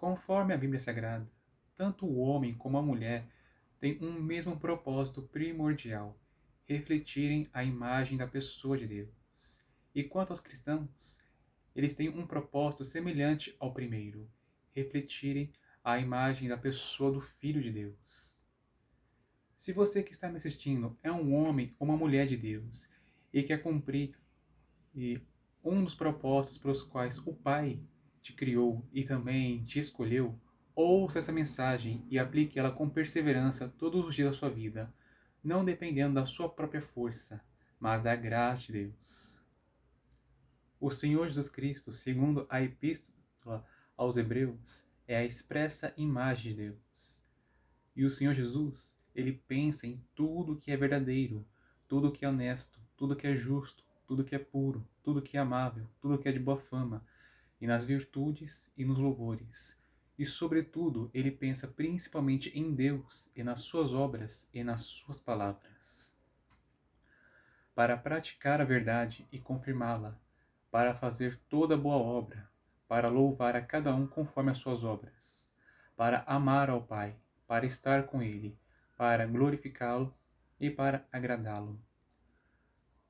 Conforme a Bíblia Sagrada, tanto o homem como a mulher têm um mesmo propósito primordial: refletirem a imagem da pessoa de Deus. E quanto aos cristãos, eles têm um propósito semelhante ao primeiro: refletirem a imagem da pessoa do Filho de Deus. Se você que está me assistindo é um homem ou uma mulher de Deus e quer cumprir um dos propósitos pelos quais o Pai te criou e também te escolheu, ouça essa mensagem e aplique ela com perseverança todos os dias da sua vida, não dependendo da sua própria força, mas da graça de Deus. O Senhor Jesus Cristo, segundo a Epístola aos Hebreus, é a expressa imagem de Deus. E o Senhor Jesus, ele pensa em tudo que é verdadeiro, tudo que é honesto, tudo que é justo, tudo que é puro, tudo que é amável, tudo que é de boa fama, e nas virtudes e nos louvores. E, sobretudo, ele pensa principalmente em Deus e nas suas obras e nas suas palavras. Para praticar a verdade e confirmá-la, para fazer toda boa obra, para louvar a cada um conforme as suas obras, para amar ao Pai, para estar com Ele, para glorificá-lo e para agradá-lo,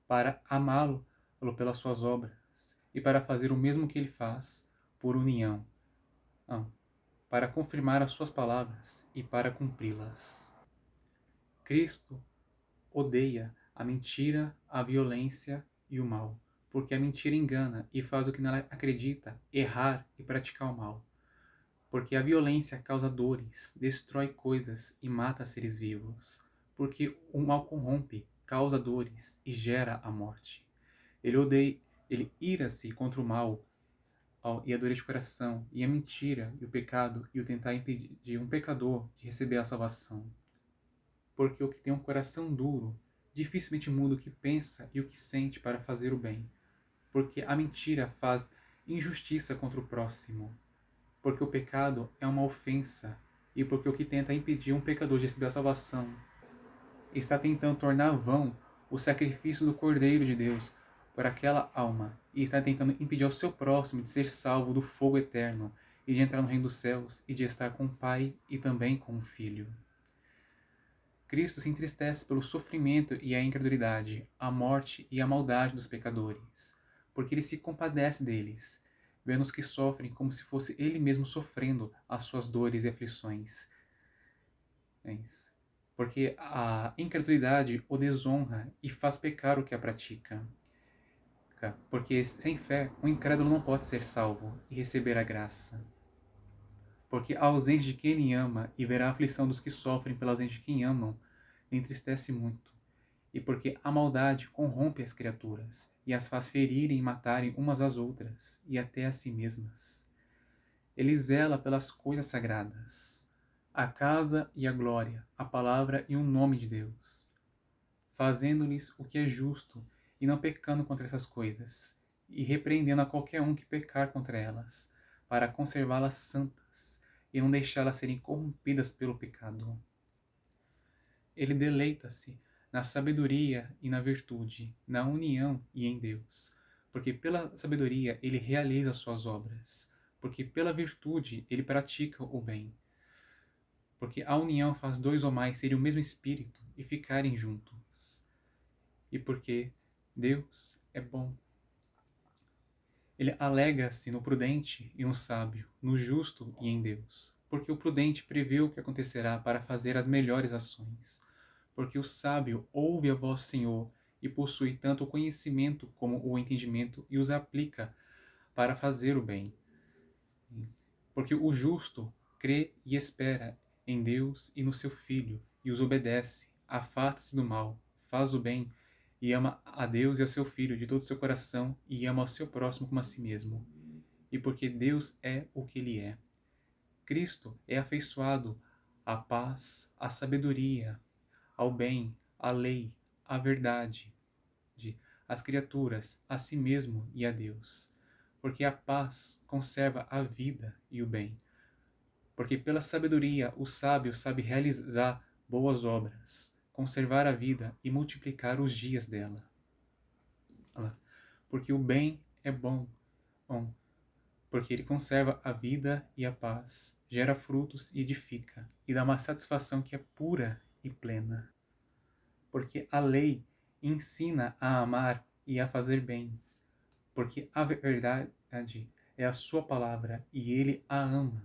para amá-lo pelas suas obras e para fazer o mesmo que Ele faz por união, para confirmar as suas palavras e para cumpri-las. Cristo odeia a mentira, a violência e o mal, porque a mentira engana e faz o que nela acredita errar e praticar o mal. Porque a violência causa dores, destrói coisas e mata seres vivos. Porque o mal corrompe, causa dores e gera a morte. Ele ira-se contra o mal e a dureza de coração, e a mentira e o pecado, e o tentar impedir um pecador de receber a salvação. Porque o que tem um coração duro dificilmente muda o que pensa e o que sente para fazer o bem. Porque a mentira faz injustiça contra o próximo. Porque o pecado é uma ofensa. E porque o que tenta impedir um pecador de receber a salvação está tentando tornar vão o sacrifício do Cordeiro de Deus por aquela alma. E está tentando impedir ao seu próximo de ser salvo do fogo eterno e de entrar no reino dos céus e de estar com o Pai e também com o Filho. Cristo se entristece pelo sofrimento e a incredulidade, a morte e a maldade dos pecadores, porque ele se compadece deles, vendo os que sofrem como se fosse ele mesmo sofrendo as suas dores e aflições. Porque a incredulidade o desonra e faz pecar o que a pratica. Porque sem fé, o incrédulo não pode ser salvo e receber a graça. Porque a ausência de quem ele ama e ver a aflição dos que sofrem pela ausência de quem amam, lhe entristece muito. E porque a maldade corrompe as criaturas e as faz ferirem e matarem umas às outras e até a si mesmas. Ele zela pelas coisas sagradas, a casa e a glória, a palavra e o nome de Deus, fazendo-lhes o que é justo e não pecando contra essas coisas, e repreendendo a qualquer um que pecar contra elas, para conservá-las santas e não deixá-las serem corrompidas pelo pecado. Ele deleita-se na sabedoria e na virtude, na união e em Deus, porque pela sabedoria ele realiza suas obras, porque pela virtude ele pratica o bem, porque a união faz dois ou mais serem o mesmo espírito e ficarem juntos, e porque Deus é bom. Ele alegra-se no prudente e no sábio, no justo e em Deus, porque o prudente prevê o que acontecerá para fazer as melhores ações, porque o sábio ouve a voz do Senhor e possui tanto o conhecimento como o entendimento e os aplica para fazer o bem. Porque o justo crê e espera em Deus e no seu Filho, e os obedece, afasta-se do mal, faz o bem, e ama a Deus e ao seu Filho de todo o seu coração, e ama ao seu próximo como a si mesmo. E porque Deus é o que Ele é. Cristo é afeiçoado à paz, à sabedoria, ao bem, à lei, à verdade, às criaturas, a si mesmo e a Deus. Porque a paz conserva a vida e o bem. Porque pela sabedoria o sábio sabe realizar boas obras, conservar a vida e multiplicar os dias dela. Porque o bem é bom, porque ele conserva a vida e a paz, gera frutos e edifica, e dá uma satisfação que é pura e plena. Porque a lei ensina a amar e a fazer bem, porque a verdade é a sua palavra e ele a ama,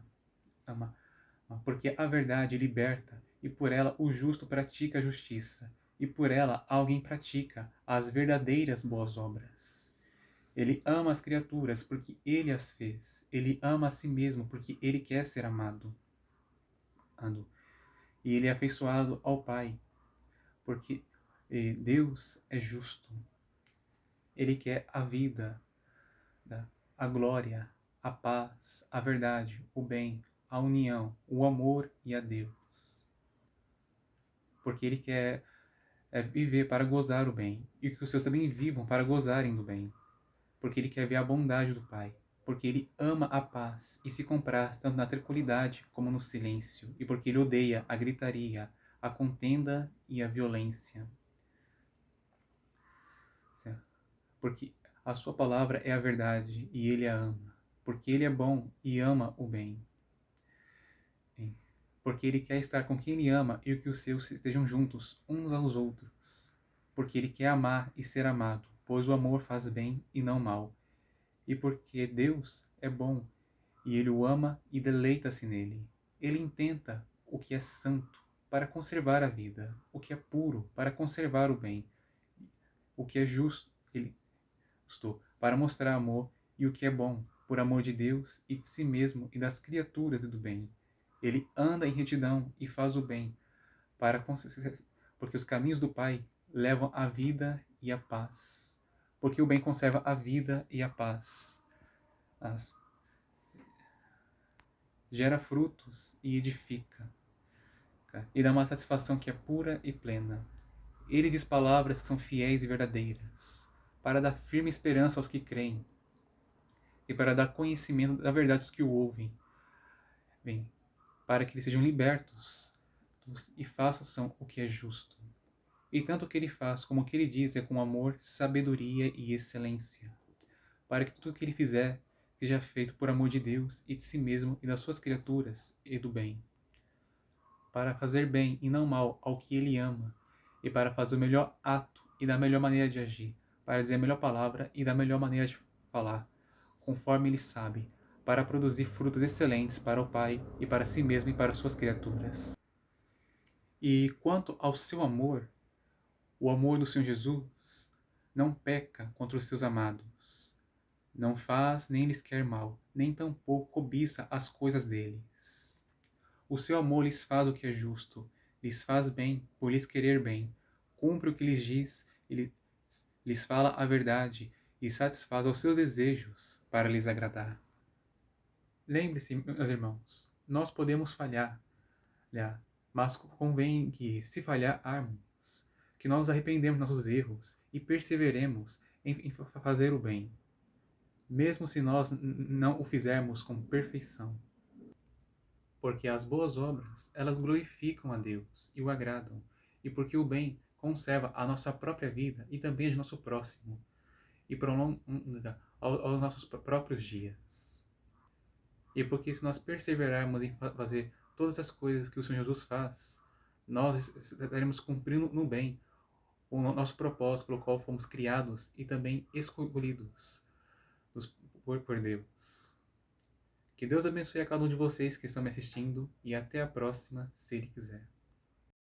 porque a verdade liberta e por ela o justo pratica a justiça e por ela alguém pratica as verdadeiras boas obras. Ele ama as criaturas porque ele as fez. Ele ama a si mesmo porque ele quer ser amado. E ele é afeiçoado ao Pai porque Deus é justo. Ele quer a vida, a glória, a paz, a verdade, o bem, a união, o amor e a Deus. Porque ele quer viver para gozar o bem e que os seus também vivam para gozarem do bem. Porque ele quer ver a bondade do Pai, porque ele ama a paz e se compraz tanto na tranquilidade como no silêncio, e porque ele odeia a gritaria, a contenda e a violência. Certo? Porque a sua palavra é a verdade e ele a ama, porque ele é bom e ama o bem. Porque ele quer estar com quem ele ama e que os seus estejam juntos uns aos outros. Porque ele quer amar e ser amado, pois o amor faz bem e não mal. E porque Deus é bom e ele o ama e deleita-se nele. Ele intenta o que é santo para conservar a vida, o que é puro para conservar o bem, o que é justo, ele estou para mostrar amor e o que é bom, por amor de Deus e de si mesmo e das criaturas e do bem. Ele anda em retidão e faz o bem, porque os caminhos do Pai levam à vida e à paz. Porque o bem conserva a vida e a paz. Gera frutos e edifica. E dá uma satisfação que é pura e plena. Ele diz palavras que são fiéis e verdadeiras, para dar firme esperança aos que creem, e para dar conhecimento da verdade aos que o ouvem. Bem, para que eles sejam libertos e façam o que é justo. E tanto o que ele faz como o que ele diz é com amor, sabedoria e excelência, para que tudo o que ele fizer seja feito por amor de Deus e de si mesmo e das suas criaturas e do bem. Para fazer bem e não mal ao que ele ama, e para fazer o melhor ato e da melhor maneira de agir, para dizer a melhor palavra e da melhor maneira de falar, conforme ele sabe, para produzir frutos excelentes para o Pai e para si mesmo e para suas criaturas. E quanto ao seu amor, o amor do Senhor Jesus não peca contra os seus amados, não faz nem lhes quer mal, nem tampouco cobiça as coisas deles. O seu amor lhes faz o que é justo, lhes faz bem por lhes querer bem, cumpre o que lhes diz, ele lhes fala a verdade e satisfaz aos seus desejos para lhes agradar. Lembre-se, meus irmãos, nós podemos falhar, mas convém que, se falharmos, que nós arrependemos dos nossos erros e perseveremos em fazer o bem, mesmo se nós não o fizermos com perfeição. Porque as boas obras, elas glorificam a Deus e o agradam, e porque o bem conserva a nossa própria vida e também a de nosso próximo, e prolonga aos nossos próprios dias. E porque se nós perseverarmos em fazer todas as coisas que o Senhor Jesus faz, nós estaremos cumprindo no bem o nosso propósito pelo qual fomos criados e também escolhidos por Deus. Que Deus abençoe a cada um de vocês que estão me assistindo e até a próxima, se Ele quiser.